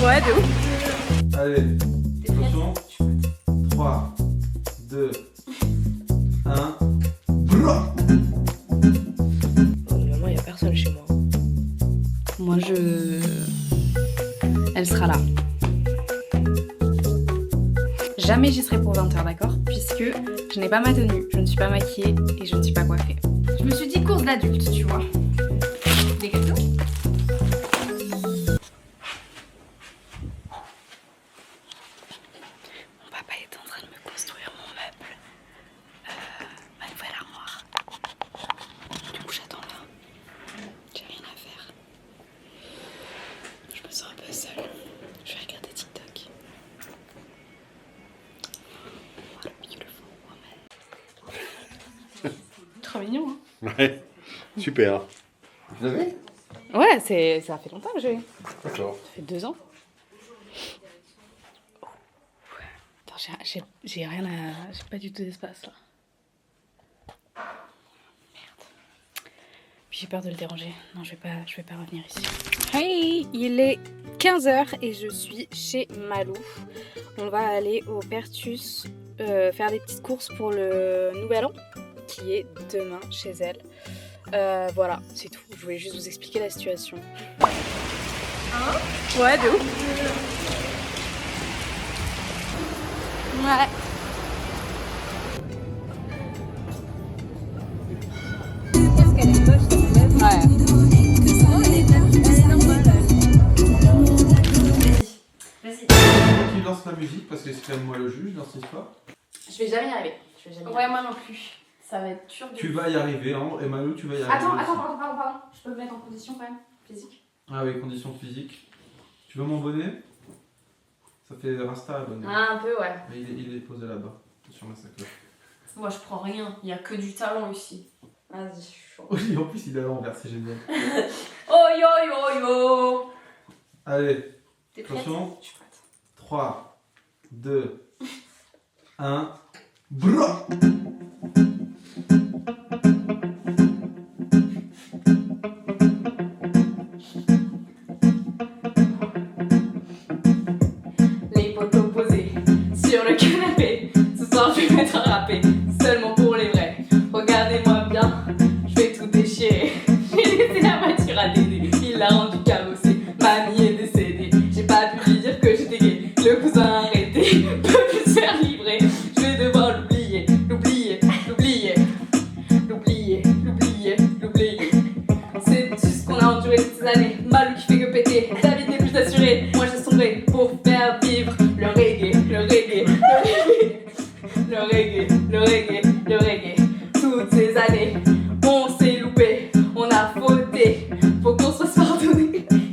Ouais, de ouf. Allez, attention. 3, 2, 1. Normalement, il n'y a personne chez moi. Moi, elle sera là. Jamais j'y serai pour 20h, d'accord? Puisque je n'ai pas ma tenue, je ne suis pas maquillée et je ne suis pas coiffée. Je me suis dit course d'adulte, tu vois. Des gâteaux? Mon papa est en train de me construire mon meuble. Ma nouvelle armoire. Du coup, j'attends là. J'ai rien à faire. Je me sens un peu seule. Je vais regarder TikTok. What a beautiful woman. Trop mignon, hein? Ouais, super. Vous avez? Ouais, ça fait longtemps que j'ai. D'accord. Ça fait 2 ans. Oh. Attends, j'ai rien à... J'ai pas du tout d'espace, là. Merde. Puis j'ai peur de le déranger. Non, je vais pas revenir ici. Hey, il est 15h et je suis chez Malou. On va aller au Pertus faire des petites courses pour le nouvel an, qui est demain chez elle. Voilà, c'est tout. Je voulais juste vous expliquer la situation. Ouais, de ouf. Ouais. Qu'est-ce qu'elle est moche, cette Vas-y. Tu lances la musique parce que c'est quand même moi le juge dans cette histoire. Je vais jamais y arriver. Ouais, moi non plus. Ça va être dur de... Tu vas y arriver, hein, et Malou, tu vas y arriver. Attends, aussi. pardon. Je peux me mettre en condition quand même, physique. Ah oui, conditions physiques. Tu veux mon bonnet? Ça fait Rasta le bonnet. Ah, un peu, ouais. Mais il est posé là-bas, sur ma sacoche. Moi, je prends rien. Il y a que du talent ici. Vas-y, je suis chaud. Oui, en plus il est à l'envers, c'est génial. Oh yo yo yo. Allez, T'es prête? attention. Je suis prête. 3, 2, 1. Bra! Les potos posés sur le canapé. Ce soir, je vais mettre un râpé. Seulement pour les vrais. Regardez-moi bien, je vais tout déchirer. J'ai laissé la voiture à Dédé. Il l'a rendu carrossé. Mamie est décédée. J'ai pas pu lui dire que j'étais gay. Le cousin a arrêté. Peut plus se faire livrer. Je vais devoir l'oublier. C'est tout ce qu'on a enduré toutes ces années. Malou qui fait que péter. David n'est plus assuré. Moi j'ai sombré pour faire vivre le reggae. Toutes ces années, on s'est loupé, on a fauté. Faut qu'on se fasse pardonner. C'est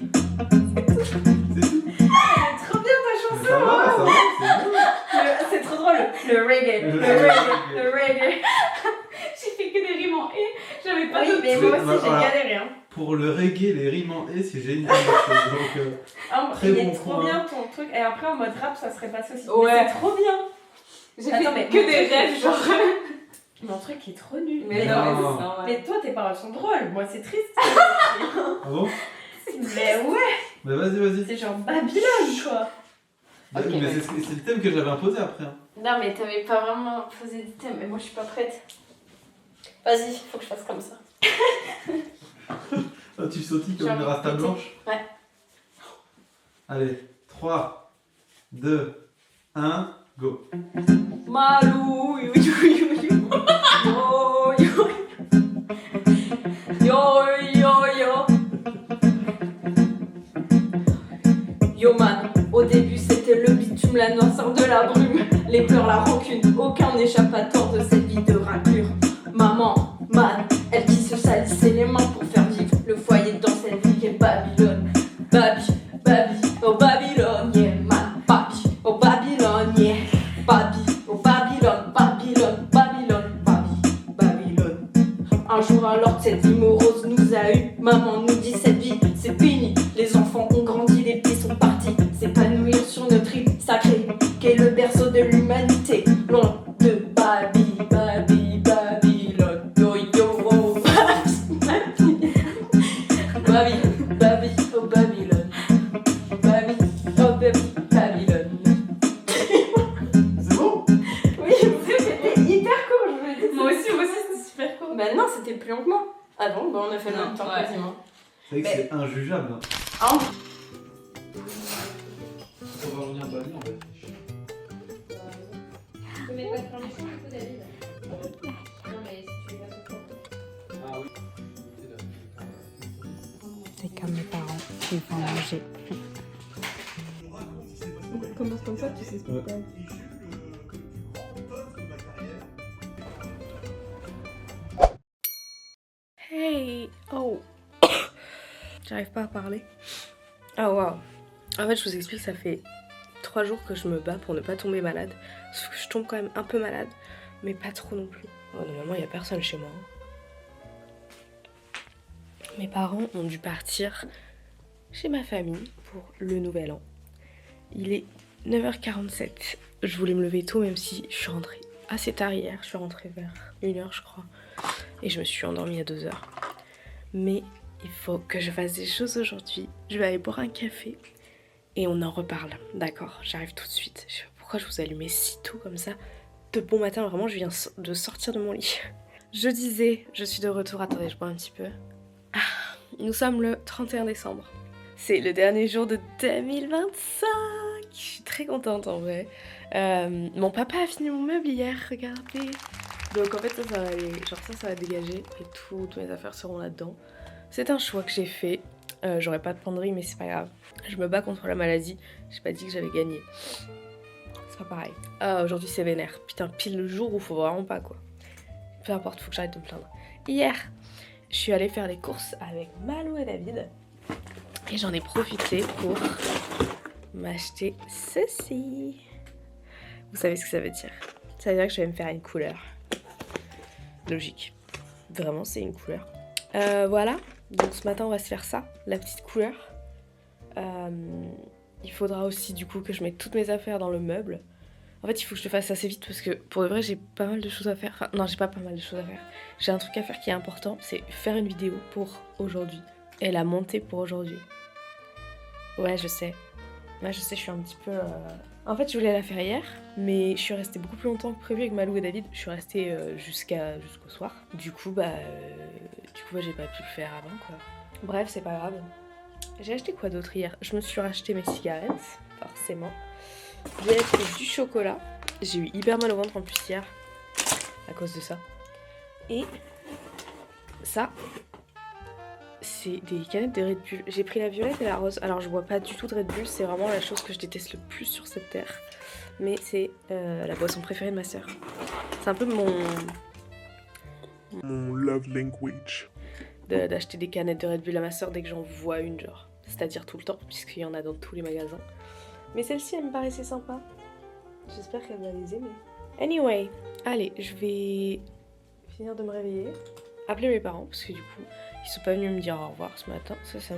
trop bien ta chanson. Ça va, c'est bien. C'est trop drôle. Le reggae. J'ai fait que des rimes en et. J'avais pas de mais moi aussi, j'ai galéré. Hein. Pour le reggae, les rimes en et, c'est génial. Donc, très il bon est trop point. bien ton truc. Et après en mode rap, ça serait passé aussi. Ouais. Mais c'est trop bien. J'ai Attends, fait mais que mon des truc, rêves, genre. Mon truc est trop nul. Mais non, non, mais mais c'est normal. Mais toi, tes paroles sont drôles. Moi, c'est triste. Ah bon? Mais ouais, Bah vas-y. c'est genre Babylone, quoi. Ok, mais vas-y. c'est le thème que j'avais imposé après. Hein. Non, mais t'avais pas vraiment posé des thèmes. Mais moi, je suis pas prête. Vas-y, faut que je fasse comme ça. Ah, tu sautilles J'ai comme une envie de rasta péter. blanche. Ouais. Allez, 3, 2, 1, go. Malou, yo yo yo yo. Yo yo yo yo. Yo man, au début c'était le bitume, la noirceur de la brume, les pleurs, la rancune, aucun n'échappatoire de cette vie de raclure. Maman, man, elle qui se salissait les mains pour faire vivre le foyer dans cette vie qu'est Babylone. Babi, oh Babylone, yeah man, Babi, oh Babylone, yeah. Babi, oh Babylone, Babylone. Un jour alors que cette vie morose nous a eu, maman nous dit cette vie c'est fini. Les enfants ont grandi, les petits sont partis s'épanouir sur notre île sacrée qu'est le berceau de l'humanité. Loin de Babylone, yo yo oh Babi, oh Babylone. fait le même temps Ouais. quasiment. C'est vrai que Mais- c'est injugeable. Hein. Ah, On va revenir à Bali en fait. Tu peux mettre pas de cornichons du coup, David? Non, mais si tu veux pas ce Ah oui. C'est comme mes parents qui vont manger. on commence comme ça, tu sais ce que Ouais. c'est. Hey! Oh! J'arrive pas à parler. Oh wow! En fait, je vous explique, ça fait 3 jours que je me bats pour ne pas tomber malade. Sauf que je tombe quand même un peu malade, mais pas trop non plus. Oh, normalement, il n'y a personne chez moi. Mes parents ont dû partir chez ma famille pour le nouvel an. Il est 9h47. Je voulais me lever tôt, même si je suis rentrée assez tard hier. Je suis rentrée vers 1h, je crois. Et je me suis endormie à 2h. Mais il faut que je fasse des choses aujourd'hui. Je vais aller boire un café et on en reparle. D'accord, j'arrive tout de suite. Je sais pas pourquoi je vous allumais si tôt comme ça. De bon matin, vraiment, je viens de sortir de mon lit. Je disais, je suis de retour. Attendez, je bois un petit peu. Ah, nous sommes le 31 décembre. C'est le dernier jour de 2025. Je suis très contente en vrai. Mon papa a fini mon meuble hier, regardez. Donc en fait ça va aller, genre ça va dégager et toutes mes affaires seront là-dedans. C'est un choix que j'ai fait. J'aurais pas de penderie mais c'est pas grave. Je me bats contre la maladie. J'ai pas dit que j'avais gagné. C'est pas pareil. Ah, aujourd'hui c'est vénère. Putain, pile le jour où faut vraiment pas quoi. Peu importe, faut que j'arrête de me plaindre. Hier, je suis allée faire les courses avec Malou et David. Et j'en ai profité pour m'acheter ceci. Vous savez ce que ça veut dire? Ça veut dire que je vais me faire une couleur. Logique. Vraiment, c'est une couleur. Voilà. Donc ce matin, on va se faire ça, la petite couleur. Il faudra aussi du coup que je mette toutes mes affaires dans le meuble. En fait, il faut que je le fasse assez vite parce que pour de vrai, j'ai pas mal de choses à faire. Enfin, non, j'ai pas mal de choses à faire. J'ai un truc à faire qui est important, c'est faire une vidéo pour aujourd'hui. Et la monter pour aujourd'hui. Ouais, je sais. Ouais, je sais, je suis un petit peu... En fait, je voulais la faire hier, mais je suis restée beaucoup plus longtemps que prévu avec Malou et David. Je suis restée jusqu'au soir. Du coup, j'ai pas pu le faire avant, quoi. Bref, c'est pas grave. J'ai acheté quoi d'autre hier? Je me suis racheté mes cigarettes, forcément. J'ai acheté du chocolat. J'ai eu hyper mal au ventre en plus hier, à cause de ça. Et ça, c'est des canettes de Red Bull. J'ai pris la violette et la rose. Alors je bois pas du tout de Red Bull, c'est vraiment la chose que je déteste le plus sur cette terre. Mais c'est la boisson préférée de ma sœur. C'est un peu mon love language. d'acheter des canettes de Red Bull à ma sœur dès que j'en vois une, genre. C'est-à-dire tout le temps, puisqu'il y en a dans tous les magasins. Mais celle-ci, elle me paraissait sympa. J'espère qu'elle va les aimer. Anyway, allez, je vais finir de me réveiller. Appeler mes parents, parce que du coup, ils sont pas venus me dire au revoir ce matin. Ça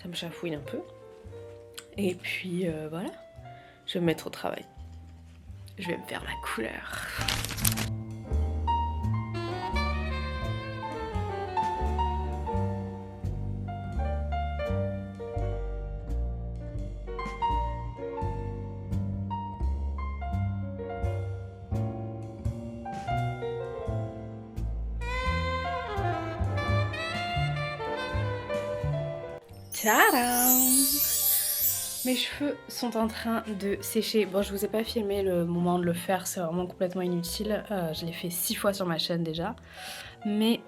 me chafouine un peu. Et puis, voilà. Je vais me mettre au travail. Je vais me faire la couleur. Tadam! Mes cheveux sont en train de sécher. Bon, je vous ai pas filmé le moment de le faire, c'est vraiment complètement inutile. Je l'ai fait 6 fois sur ma chaîne déjà. Mais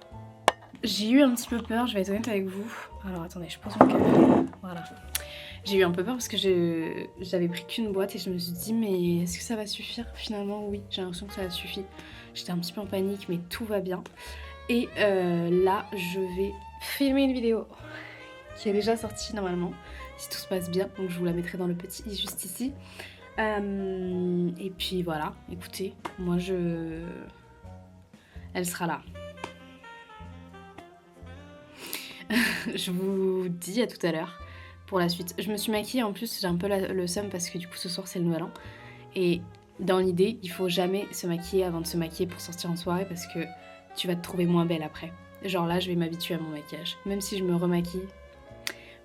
j'ai eu un petit peu peur, je vais être honnête avec vous. Alors attendez, je pose mon café. Voilà. J'ai eu un peu peur parce que j'avais pris qu'une boîte et je me suis dit mais est-ce que ça va suffire? Finalement oui, j'ai l'impression que ça a suffi. J'étais un petit peu en panique mais tout va bien. Et là, je vais filmer une vidéo qui est déjà sortie normalement, si tout se passe bien, donc je vous la mettrai dans le petit i juste ici. Et puis voilà, écoutez, moi elle sera là. Je vous dis à tout à l'heure pour la suite. Je me suis maquillée en plus, j'ai un peu le seum parce que du coup ce soir c'est le nouvel an. Et dans l'idée, il faut jamais se maquiller avant de se maquiller pour sortir en soirée parce que tu vas te trouver moins belle après. Genre là, je vais m'habituer à mon maquillage. Même si je me remaquille,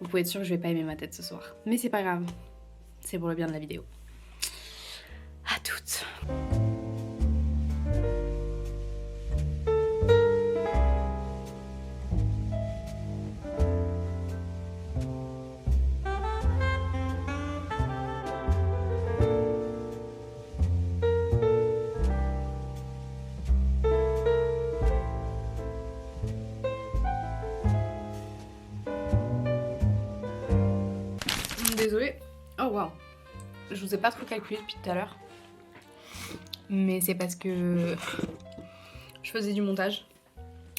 vous pouvez être sûr que je vais pas aimer ma tête ce soir. Mais c'est pas grave, c'est pour le bien de la vidéo. À toutes. désolée. Oh waouh. Je vous ai pas trop calculé depuis tout à l'heure. Mais c'est parce que je faisais du montage.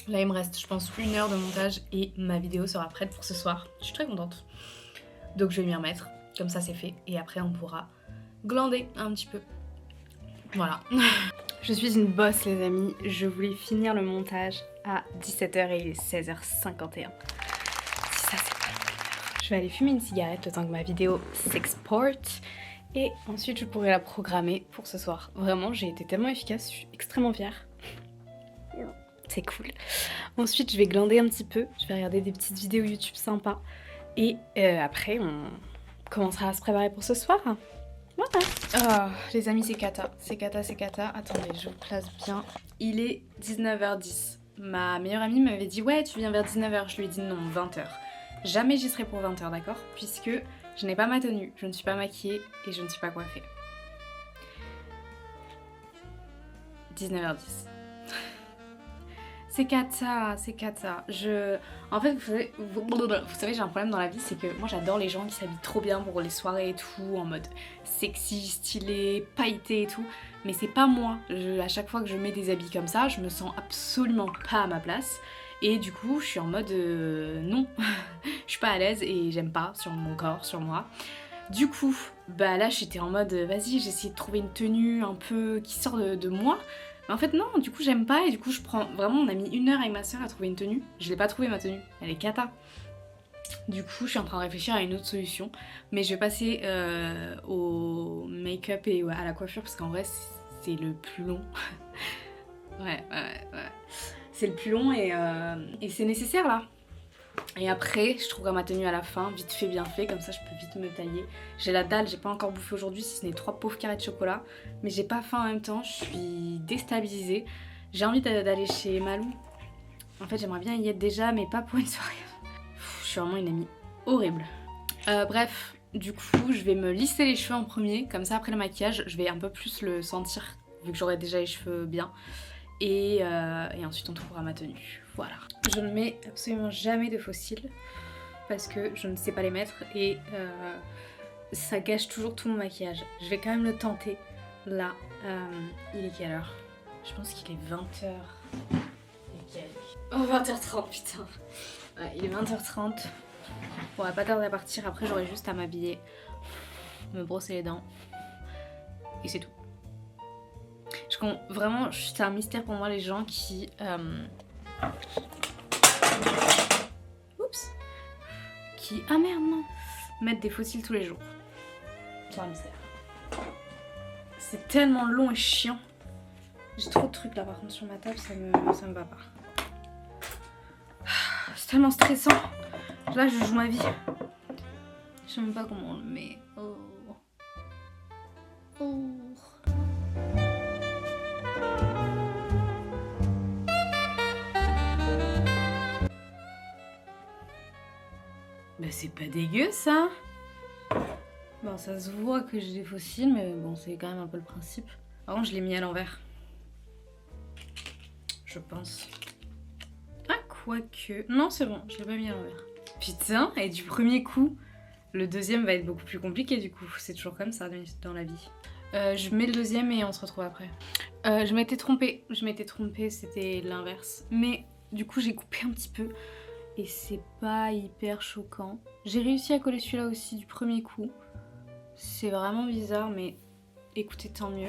Là il me reste je pense 1 heure de montage et ma vidéo sera prête pour ce soir. Je suis très contente. Donc je vais m'y remettre. Comme ça c'est fait. Et après on pourra glander un petit peu. Voilà. Je suis une bosse les amis. Je voulais finir le montage à 17h et il est 16h51. Si ça c'est pas le... Je vais aller fumer une cigarette le temps que ma vidéo s'exporte. Et ensuite je pourrai la programmer pour ce soir. Vraiment j'ai été tellement efficace, je suis extrêmement fière. C'est cool. Ensuite je vais glander un petit peu, je vais regarder des petites vidéos YouTube sympas. Et après on commencera à se préparer pour ce soir. Voilà. Oh, les amis c'est cata, c'est cata, c'est cata. Attendez je vous place bien. Il est 19h10. Ma meilleure amie m'avait dit ouais tu viens vers 19h. Je lui ai dit non 20h. Jamais j'y serai pour 20h d'accord. Puisque je n'ai pas ma tenue, je ne suis pas maquillée et je ne suis pas coiffée. 19h10. C'est cata, c'est cata. En fait, vous savez, j'ai un problème dans la vie, c'est que moi j'adore les gens qui s'habillent trop bien pour les soirées et tout, en mode sexy, stylé, pailleté et tout. Mais c'est pas moi. À chaque fois que je mets des habits comme ça, je me sens absolument pas à ma place. Et du coup, je suis en mode non, je suis pas à l'aise et j'aime pas sur mon corps, sur moi. Du coup, bah là j'étais en mode vas-y, j'essaie de trouver une tenue un peu qui sort de moi. Mais en fait non, du coup j'aime pas et du coup je prends... Vraiment on a mis 1 heure avec ma soeur à trouver une tenue. Je l'ai pas trouvée ma tenue, elle est cata. Du coup je suis en train de réfléchir à une autre solution. Mais je vais passer au make-up et à la coiffure parce qu'en vrai c'est le plus long. ouais. C'est le plus long et c'est nécessaire là. Et après, je trouverai ma tenue à la fin, vite fait, bien fait, comme ça je peux vite me tailler. J'ai la dalle, j'ai pas encore bouffé aujourd'hui, si ce n'est 3 pauvres carrés de chocolat. Mais j'ai pas faim en même temps, je suis déstabilisée. J'ai envie d'aller chez Malou. En fait, j'aimerais bien y être déjà, mais pas pour une soirée. Je suis vraiment une amie horrible. Bref, du coup, je vais me lisser les cheveux en premier. Comme ça, après le maquillage, je vais un peu plus le sentir, vu que j'aurai déjà les cheveux bien. Et ensuite on trouvera ma tenue, voilà. Je ne mets absolument jamais de faux cils parce que je ne sais pas les mettre et ça gâche toujours tout mon maquillage. Je vais quand même le tenter. Là, il est quelle heure? Je pense qu'il est 20h. Oh 20h30 putain. Ouais, il est 20h30. Bon, on va pas tarder à partir, après j'aurai juste à m'habiller, me brosser les dents et c'est tout. Vraiment, c'est un mystère pour moi les gens qui... Oups. Qui... Ah merde, non. Mettent des fossiles tous les jours. C'est un mystère. C'est tellement long et chiant. J'ai trop de trucs là par contre sur ma table, ça me va pas. C'est tellement stressant. Là, je joue ma vie. Je sais même pas comment on le met. Oh. Bah c'est pas dégueu ça. Bon ça se voit que j'ai des fossiles mais bon c'est quand même un peu le principe. Par contre je l'ai mis à l'envers. Je pense. Ah quoique... Non c'est bon, je l'ai pas mis à l'envers. Putain, et du premier coup, le deuxième va être beaucoup plus compliqué du coup. C'est toujours comme ça dans la vie. Je mets le deuxième et on se retrouve après. Je m'étais trompée, c'était l'inverse. Mais du coup j'ai coupé un petit peu. Et c'est pas hyper choquant. J'ai réussi à coller celui-là aussi du premier coup. C'est vraiment bizarre, mais écoutez, tant mieux.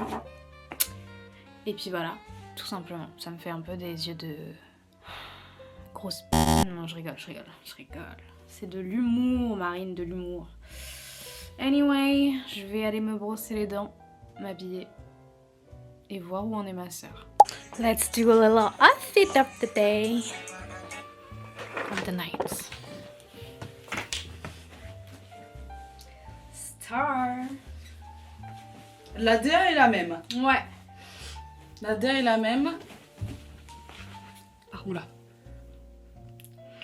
Et puis voilà, tout simplement. Ça me fait un peu des yeux de... grosse... Non, je rigole. C'est de l'humour, Marine, de l'humour. Anyway, je vais aller me brosser les dents, m'habiller et voir où en est ma soeur. Let's do a little outfit of the day. Of the night. Star. La DA est la même. Ouais. La DA est la même. Ah, oula.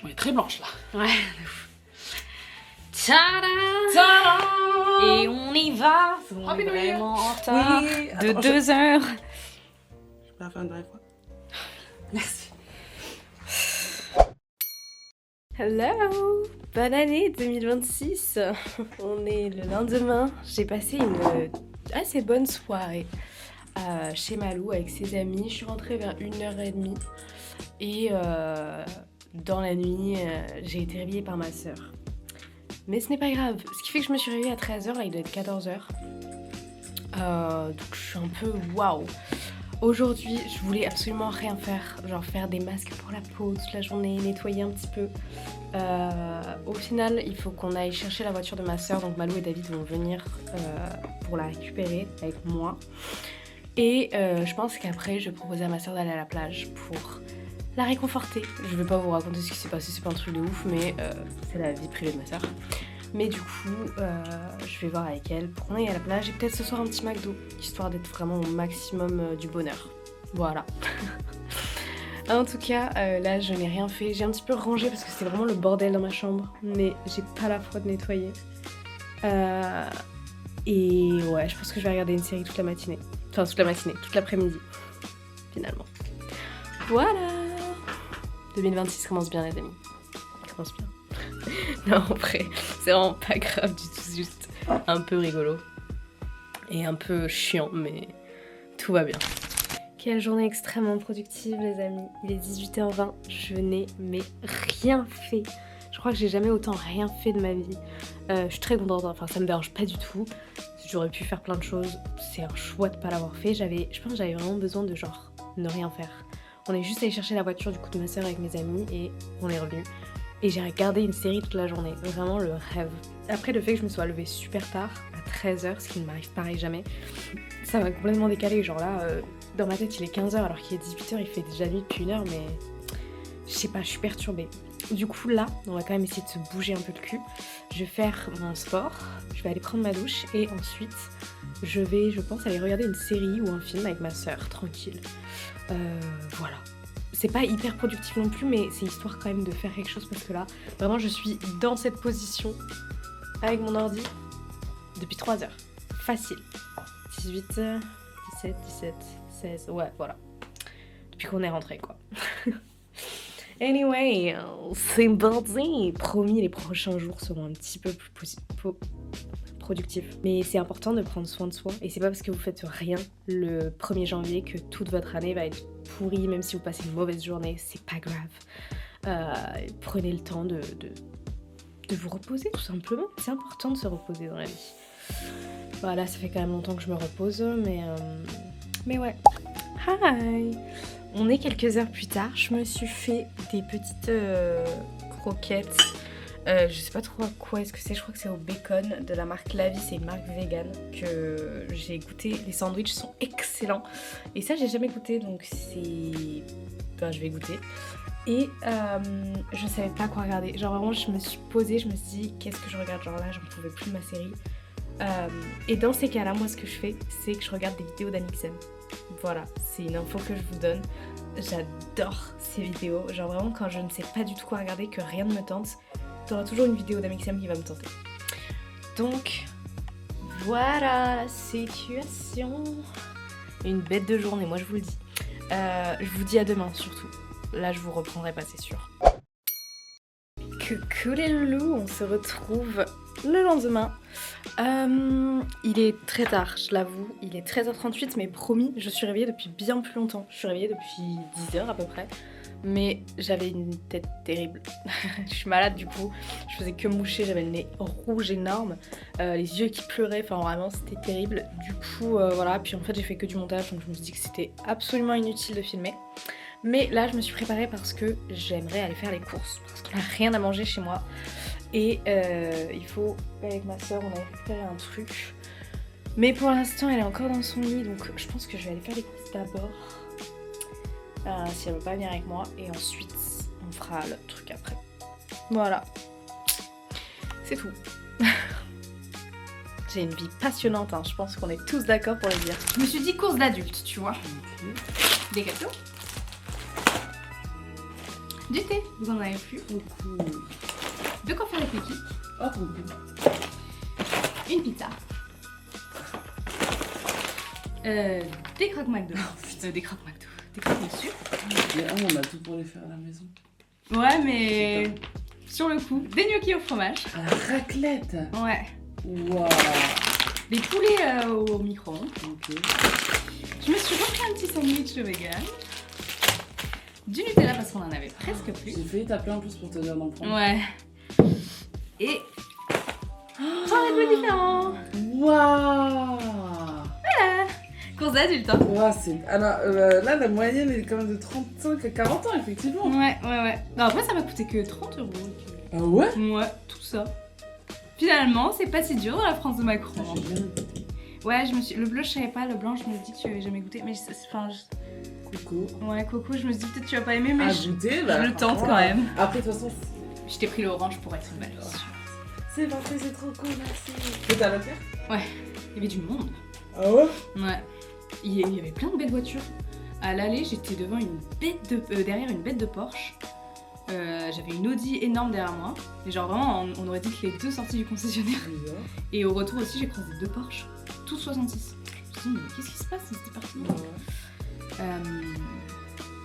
On est très blanche là. Ouais, de ouf. Tada! Tada! Et on y va. On est vraiment en retard de Attends, 2 heures. Je peux la faire une dernière fois. Merci. Hello! Bonne année 2026. On est le lendemain. J'ai passé une assez bonne soirée chez Malou avec ses amis. Je suis rentrée vers 1h30 et dans la nuit, j'ai été réveillée par ma sœur. Mais ce n'est pas grave. Ce qui fait que je me suis réveillée à 13h, là il doit être 14h. Donc je suis un peu waouh. Aujourd'hui, je voulais absolument rien faire, genre faire des masques pour la peau toute la journée, nettoyer un petit peu. Au final, il faut qu'on aille chercher la voiture de ma soeur, donc Malou et David vont venir pour la récupérer avec moi. Et je pense qu'après, je vais proposer à ma soeur d'aller à la plage pour la réconforter. Je vais pas vous raconter ce qui s'est passé, c'est pas un truc de ouf, mais c'est la vie privée de ma soeur. Mais du coup, je vais voir avec elle pour qu'on aille à la plage et peut-être ce soir un petit McDo, histoire d'être vraiment au maximum du bonheur. Voilà. En tout cas, là je n'ai rien fait. J'ai un petit peu rangé parce que c'est vraiment le bordel dans ma chambre, mais j'ai pas la foi de nettoyer. Et ouais, je pense que je vais regarder une série toute la matinée. Enfin, toute la matinée, toute l'après-midi, finalement. Voilà. 2026 commence bien, les amis. Commence bien. Non, en vrai, c'est vraiment pas grave du tout, c'est juste un peu rigolo. Et un peu chiant, mais tout va bien. Quelle journée extrêmement productive, les amis. Il est 18h20, je n'ai mais rien fait. Je crois que j'ai jamais autant rien fait de ma vie. Je suis très contente, enfin ça me dérange pas du tout. J'aurais pu faire plein de choses, c'est un choix de pas l'avoir fait. Je pense que j'avais vraiment besoin de genre ne rien faire. On est juste allé chercher la voiture du coup de ma soeur avec mes amis et on est revenu. Et j'ai regardé une série toute la journée, vraiment le rêve. Après le fait que je me sois levée super tard, à 13h, ce qui ne m'arrive pareil jamais, ça m'a complètement décalé. Genre là, dans ma tête il est 15h alors qu'il est 18h, il fait déjà nuit depuis 1h, mais je sais pas, je suis perturbée. Du coup là, on va quand même essayer de se bouger un peu le cul. Je vais faire mon sport, je vais aller prendre ma douche et ensuite je vais, je pense, aller regarder une série ou un film avec ma soeur, tranquille. Voilà. C'est pas hyper productif non plus, mais c'est histoire quand même de faire quelque chose parce que là, vraiment, je suis dans cette position avec mon ordi depuis 3 heures. Facile. 18h, 17, 17, 16, ouais, voilà. Depuis qu'on est rentré, quoi. Anyway, c'est parti. Promis, les prochains jours seront un petit peu plus productifs. Mais c'est important de prendre soin de soi. Et c'est pas parce que vous faites rien le 1er janvier que toute votre année va être pourrie, même si vous passez une mauvaise journée, c'est pas grave. Prenez le temps de vous reposer, tout simplement. C'est important de se reposer dans la vie. Voilà, ça fait quand même longtemps que je me repose, mais ouais. Hi! On est quelques heures plus tard, je me suis fait des petites croquettes. Je sais pas trop à quoi est-ce que c'est, je crois que c'est au bacon de la marque La Vie, c'est une marque vegan que j'ai goûté. Les sandwichs sont excellents et ça j'ai jamais goûté donc c'est... Enfin je vais goûter. Et je savais pas quoi regarder, genre vraiment je me suis posée, je me suis dit qu'est-ce que je regarde, genre là j'en pouvais plus de ma série. Et dans ces cas là moi ce que je fais c'est que je regarde des vidéos d'Amixem. Voilà, c'est une info que je vous donne. J'adore ces vidéos. Genre vraiment quand je ne sais pas du tout quoi regarder, que rien ne me tente, t'auras toujours une vidéo d'Amixem qui va me tenter. Donc voilà la situation. Une bête de journée, moi je vous le dis. Je vous dis à demain surtout. Là je vous reprendrai pas, c'est sûr. Coucou les loulous, on se retrouve le lendemain. Il est très tard, je l'avoue, il est 13h38, mais promis, je suis réveillée depuis bien plus longtemps. Je suis réveillée depuis 10h à peu près, mais j'avais une tête terrible. Je suis malade du coup, je faisais que moucher, j'avais le nez rouge énorme, les yeux qui pleuraient, enfin vraiment c'était terrible. Du coup voilà, puis en fait j'ai fait que du montage, donc je me suis dit que c'était absolument inutile de filmer. Mais là je me suis préparée parce que j'aimerais aller faire les courses, parce qu'on n'a rien à manger chez moi. Et il faut, avec ma soeur, on a récupéré un truc. Mais pour l'instant, elle est encore dans son lit, donc je pense que je vais aller faire les courses d'abord. Si elle veut pas venir avec moi. Et ensuite, on fera le truc après. Voilà. C'est tout. J'ai une vie passionnante, hein. Je pense qu'on est tous d'accord pour le dire. Je me suis dit course d'adulte, tu vois. Des gâteaux. Du thé, vous en avez plus. De quoi faire les cookies. Une pizza. Des croque McDo. Des croque McDo. Des croque monsieur. On a tout pour les faire à la maison. Ouais, mais sur le coup, des gnocchis au fromage. À la raclette. Ouais. Waouh. Des poulets au micro-ondes. Ok. Je me suis refait un petit sandwich vegan. Du Nutella parce qu'on en avait presque plus. J'ai failli t'appeler en plus pour te dire d'en prendre. Ouais. Et... plein de goûts différents. Waouh. Course d'adulte, hein. Ouais, c'est... Alors là, la moyenne est quand même de 35 à 40 ans, effectivement. Ouais. Non, après, ça m'a coûté que 30 €. Ah ouais? Ouais, tout ça. Finalement, c'est pas si dur dans la France de Macron. J'ai bien goûté. Ouais, le bleu, je savais pas. Le blanc, je me dis que tu avais jamais goûté. Mais Coco. ouais, coco, je me suis dit peut-être que tu vas pas aimer, mais À je goûter, le tente quand même. Après, de toute façon, Je t'ai pris l'orange pour être belle. c'est parfait, c'est trop cool, merci. Et t'as la terre? Il y avait du monde. Ah ouais? Ouais. Il y avait plein de belles voitures. À l'aller, j'étais devant derrière une bête de Porsche. J'avais une Audi énorme derrière moi. Et genre vraiment, on aurait dit que les deux sorties du concessionnaire. Bizarre. Et au retour aussi, j'ai croisé deux Porsche. Tous 66. Je me suis dit, mais qu'est-ce qui se passe? C'était parti.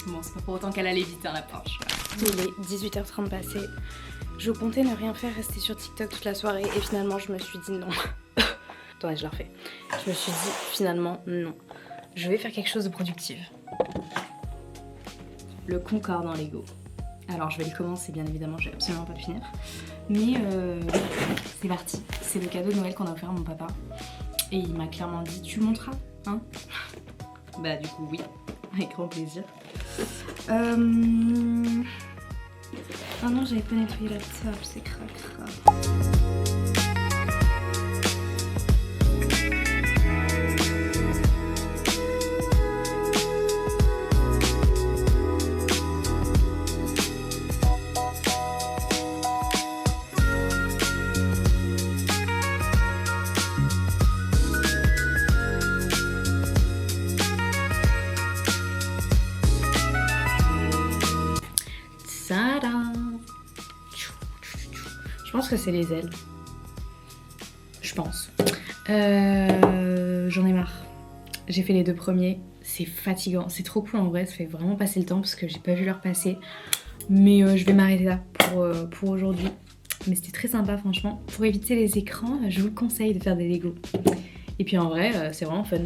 Bon, c'est pas pour autant qu'elle allait vite, hein, la Porsche. Il est 18h30 passé. Je comptais ne rien faire, rester sur TikTok toute la soirée. Et finalement, je me suis dit non. Attendez, je la refais. Je me suis dit finalement non. Je vais faire quelque chose de productif. Le Concorde en Lego. Alors, je vais le commencer, bien évidemment, je vais absolument pas le finir. Mais c'est parti. C'est le cadeau de Noël qu'on a offert à mon papa. Et il m'a clairement dit, tu le montreras, hein? Bah, du coup, oui. Avec grand plaisir. Ah non, j'avais pas nettoyé la table, c'est cracra. Tadam! Je pense que c'est les ailes. Je pense. J'en ai marre. J'ai fait les deux premiers. C'est fatigant. C'est trop cool en vrai. Ça fait vraiment passer le temps parce que j'ai pas vu l'heure passer. Mais je vais m'arrêter là pour aujourd'hui. Mais c'était très sympa franchement. Pour éviter les écrans, je vous le conseille de faire des Lego. Et puis en vrai, c'est vraiment fun.